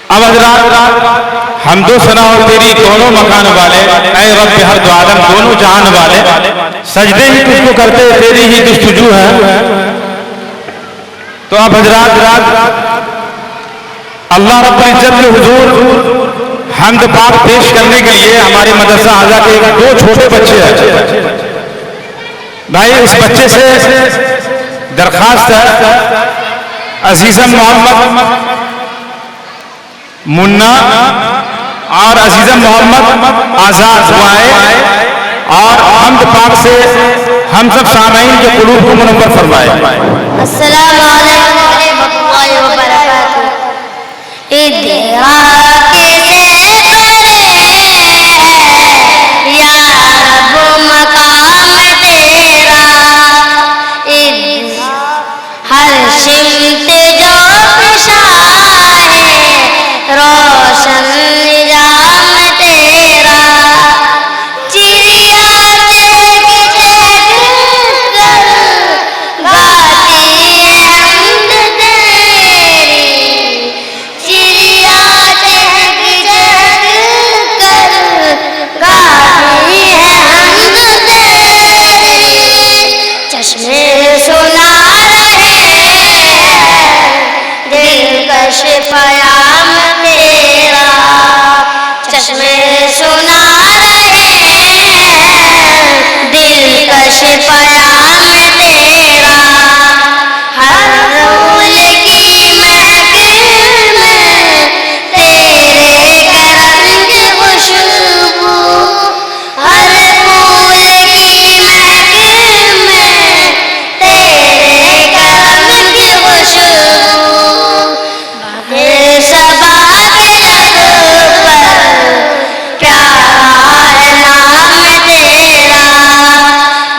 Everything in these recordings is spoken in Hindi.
अब हज़रात हमदो सना और तेरी दोनों मकान वाले, ऐ रब हर दो आलम दोनों जहान वाले, सजदे ही तुझको करते तेरी ही जुस्तजू है। तो अब हज़रात अल्लाह रब्बुल इज्जत के हुजूर हम्द पाक पेश करने के लिए हमारे मदरसा आज़ा के दो छोटे बच्चे हैं। भाई इस बच्चे से दरखास्त है, अजीज़म मोहम्मद मुन्ना और अजीज़म मोहम्मद आज़ाद आए और हम्द पाक से हम सब सामईन के कुलूब को मुनव्वर फरमाए। अस्सलामु अलैकुम रहमतुल्लाहि व बरकातहू। या रब मकाम तेरा, हर सिमत जो शाहे रोशन निजाम तेरा, चिड़िया चहक चहक कर गाती है हम्द तेरी, चिड़िया चहक चहक कर गाती है हम्द तेरी। चश्मे सुना रहे दिलकश पयाम तेरा, चश्मे सुना रहे दिलकश पयाम तेरा, हर फूल की महफिल में तेरे करम की खुशबू, हर फूल की महफिल में तेरे करम की खुशबू, सबा के लब पर प्यारा है नाम तेरा,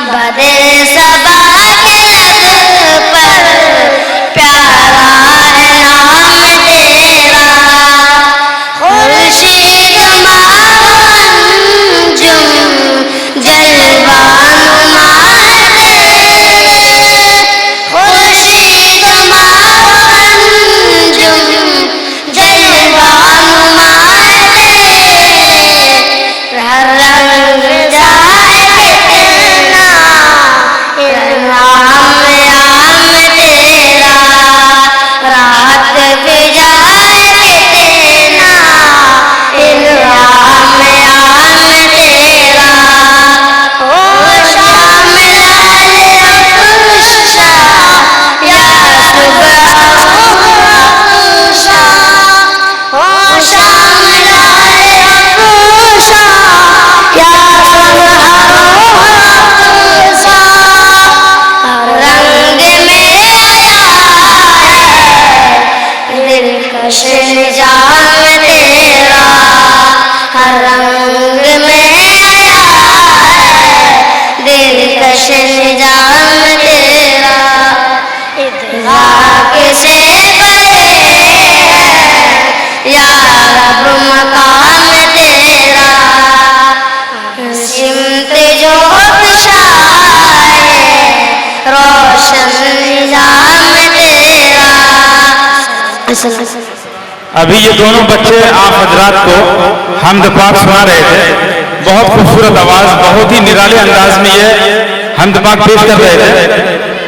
बदे सबा के लब पर प्यारा है नाम तेरा, खुर्शीद मांजुम जलवा नुमा तेरे, खुर्शीद मांजुम जलवा नुमा तेरे, हर रंग जाए कितना इनाम याम तेरा, रात पे जाए कितना इनाम याम तेरा, ओ शाम लाल अफरोशा या सुबह अफरोशा, ओ शाम लाल अफरोशा या सुबह अफरोशा, हर रंग में आया है दिलकश निजाम तेरा, हर रंग में आया है दिलकश निजाम तेरा, इदराक से परे है या रब मकाम तेरा, सिमत जो शाहे रोशन निजाम तेरा। अभी ये दोनों बच्चे आप हजरात को हम्द पाक सुना रहे थे। बहुत खूबसूरत आवाज, बहुत ही निराले अंदाज में ये हम्द पाक पेश कर रहे थे।